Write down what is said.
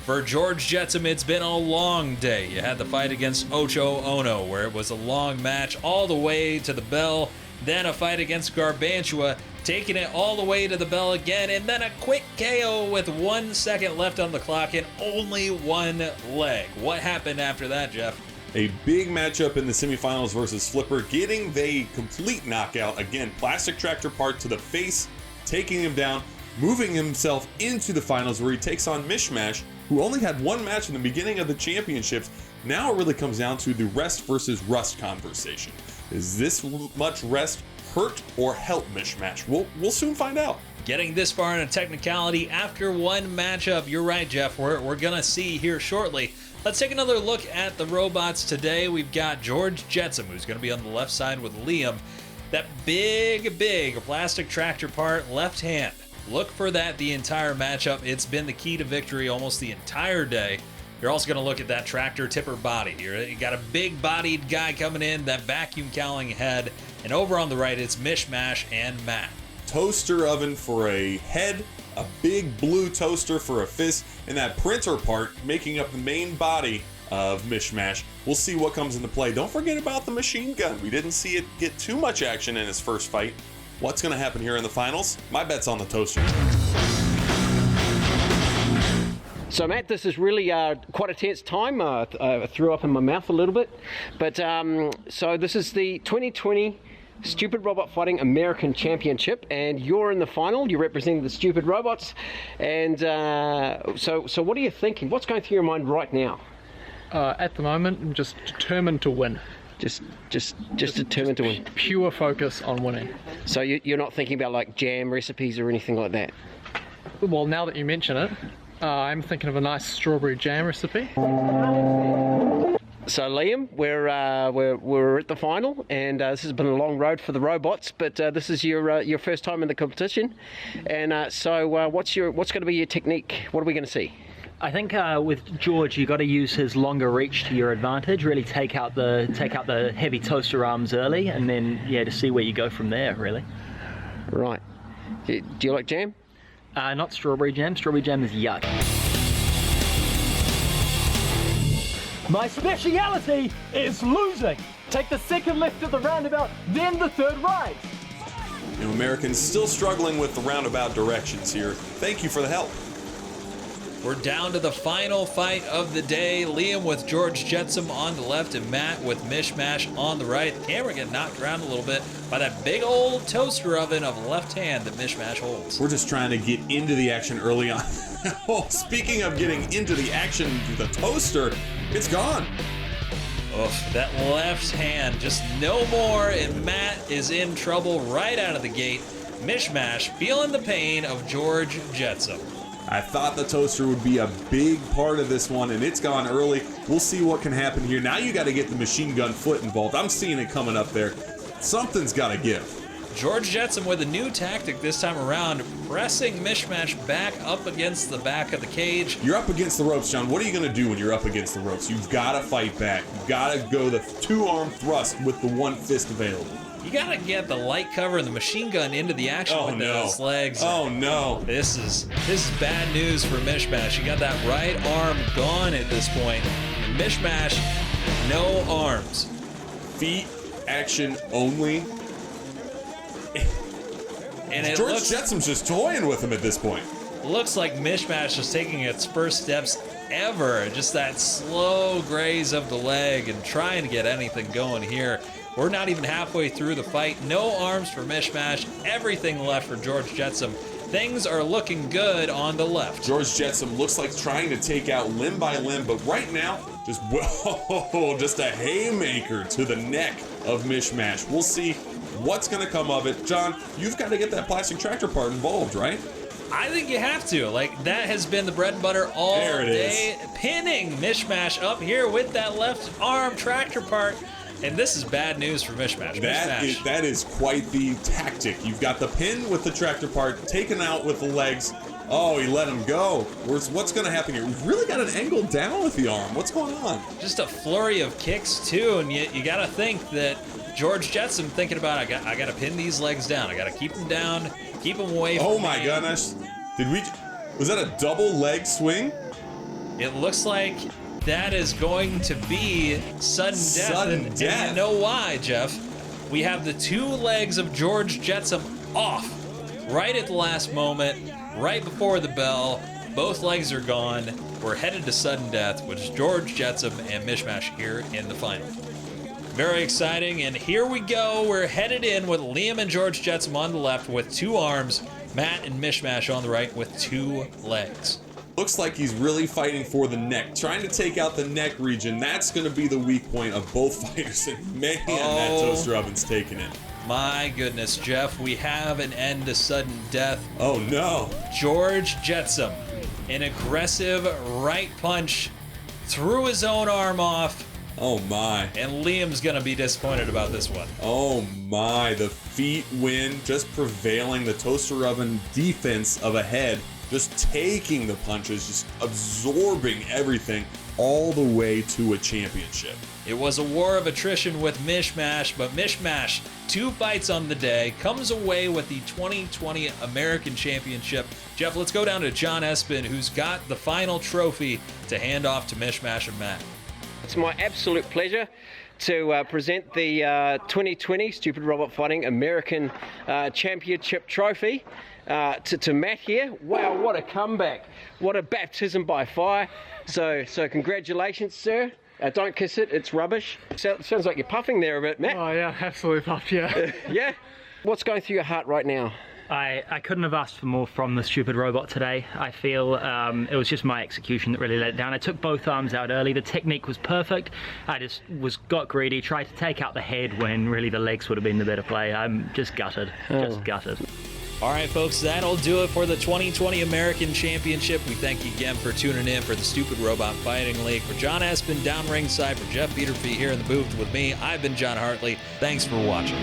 For George Jetsam, it's been a long day. You had the fight against Ocho Ono, where it was a long match all the way to the bell, then a fight against Garbantua, taking it all the way to the bell again, and then a quick KO with 1 second left on the clock and only one leg. What happened after that, Jeff? A big matchup in the semifinals versus Flipper, getting the complete knockout. Again, plastic tractor part to the face, taking him down, moving himself into the finals where he takes on Mishmash, who only had one match in the beginning of the championships. Now it really comes down to the rest versus rust conversation. Is this much rest hurt or help Mishmash? We'll soon find out. Getting this far in a technicality after one matchup. You're right, Jeff. We're going to see here shortly. Let's take another look at the robots today. We've got George Jetsam, who's going to be on the left side with Liam. That big plastic tractor part, left hand. Look for that the entire matchup. It's been the key to victory almost the entire day. You're also going to look at that tractor tipper body. You got a big-bodied guy coming in, that vacuum cowling head, and over on the right, it's Mishmash and Matt. Toaster oven for a head, a big blue toaster for a fist, and that printer part making up the main body of Mishmash. We'll see what comes into play. Don't forget about the machine gun. We didn't see it get too much action in his first fight. What's going to happen here in the finals? My bet's on the toaster. So, Matt, this is really quite a tense time. I threw up in my mouth a little bit. But so this is the 2020 Stupid Robot Fighting American Championship, and you're in the final. You're representing the Stupid Robots. And so what are you thinking? What's going through your mind right now? At the moment, I'm just determined to win. Just determined to win. Pure focus on winning. So you're not thinking about like jam recipes or anything like that? Well, now that you mention it, I'm thinking of a nice strawberry jam recipe. So Liam, we're at the final, and this has been a long road for the robots, but this is your first time in the competition, and so what's going to be your technique? What are we going to see? I think with George, you got to use his longer reach to your advantage. Really take out the heavy toaster arms early, and then to see where you go from there. Really. Right. Do you like jam? Not strawberry jam. Strawberry jam is yuck. My speciality is losing. Take the second left at the roundabout, then the third right. Americans still struggling with the roundabout directions here. Thank you for the help. We're down to the final fight of the day. Liam with George Jetsam on the left and Matt with Mishmash on the right. The camera getting knocked around a little bit by that big old toaster oven of left hand that Mishmash holds. We're just trying to get into the action early on. Oh, speaking of getting into the action, the toaster, it's gone. Oh, that left hand, just no more, and Matt is in trouble right out of the gate. Mishmash feeling the pain of George Jetsam. I thought the toaster would be a big part of this one, and it's gone early. We'll see what can happen here. Now you got to get the machine gun foot involved. I'm seeing it coming up there. Something's got to give. George Jetsam with a new tactic this time around, pressing Mishmash back up against the back of the cage. You're up against the ropes, John. What are you going to do when you're up against the ropes? You've got to fight back. You've got to go the two-arm thrust with the one fist available. You got to get the light cover and the machine gun into the action with those legs. Oh, no. This is bad news for Mishmash. You got that right arm gone at this point. And Mishmash, no arms. Feet action only. And George Jetsam's just toying with him at this point. Looks like Mishmash is taking its first steps ever. Just that slow graze of the leg and trying to get anything going here. We're not even halfway through the fight. No arms for Mishmash. Everything left for George Jetsam. Things are looking good on the left. George Jetsam looks like trying to take out limb by limb, but right now, just a haymaker to the neck of Mishmash. We'll see what's going to come of it. John, you've got to get that plastic tractor part involved, right? I think you have to. That has been the bread and butter all day. Pinning Mishmash up here with that left arm tractor part. And this is bad news for Mishmash. That is quite the tactic. You've got the pin with the tractor part taken out with the legs. Oh, he let him go. What's going to happen here? We've really got an angle down with the arm. What's going on? Just a flurry of kicks, too. And you got to think that George Jetsam thinking about, I got to pin these legs down. I got to keep them down, keep them away from me. Oh, my goodness. Was that a double leg swing? It looks like that is going to be sudden death. Sudden And death. you know why, Jeff? We have the 2 legs of George Jetsam off right at the last moment, right before the bell. Both legs are gone. We're headed to sudden death, which is George Jetsam and Mishmash here in the final. Very exciting, and here we go. We're headed in with Liam and George Jetsam on the left with 2 arms, Matt and Mishmash on the right with 2 legs. Looks like he's really fighting for the neck, trying to take out the neck region. That's going to be the weak point of both fighters, and man, that toaster oven's taking it. My goodness, Jeff, we have an end to sudden death. Oh no. George Jetsam, an aggressive right punch, threw his own arm off, Oh my. and Liam's gonna be disappointed about this one. Oh my. The feet win, just prevailing. The toaster oven defense of a head, just taking the punches, just absorbing everything all the way to a championship. It was a war of attrition with Mishmash, but Mishmash, 2 fights on the day, comes away with the 2020 American Championship. Jeff, let's go down to John Espin, who's got the final trophy to hand off to Mishmash and Matt. It's my absolute pleasure to present the 2020 Stupid Robot Fighting American Championship Trophy to Matt here. Wow, what a comeback. What a baptism by fire. So congratulations, sir. Don't kiss it, it's rubbish. Sounds like you're puffing there a bit, Matt. Oh yeah, absolutely puffed, yeah. Yeah? What's going through your heart right now? I couldn't have asked for more from the stupid robot today. I feel it was just my execution that really let it down. I took both arms out early. The technique was perfect. I just got greedy, tried to take out the head when really the legs would have been the better play. I'm just gutted. Just gutted. All right, folks, that'll do it for the 2020 American Championship. We thank you again for tuning in for the Stupid Robot Fighting League. For John Espin down ringside, for Jeff Peterfee here in the booth with me, I've been John Hartley. Thanks for watching.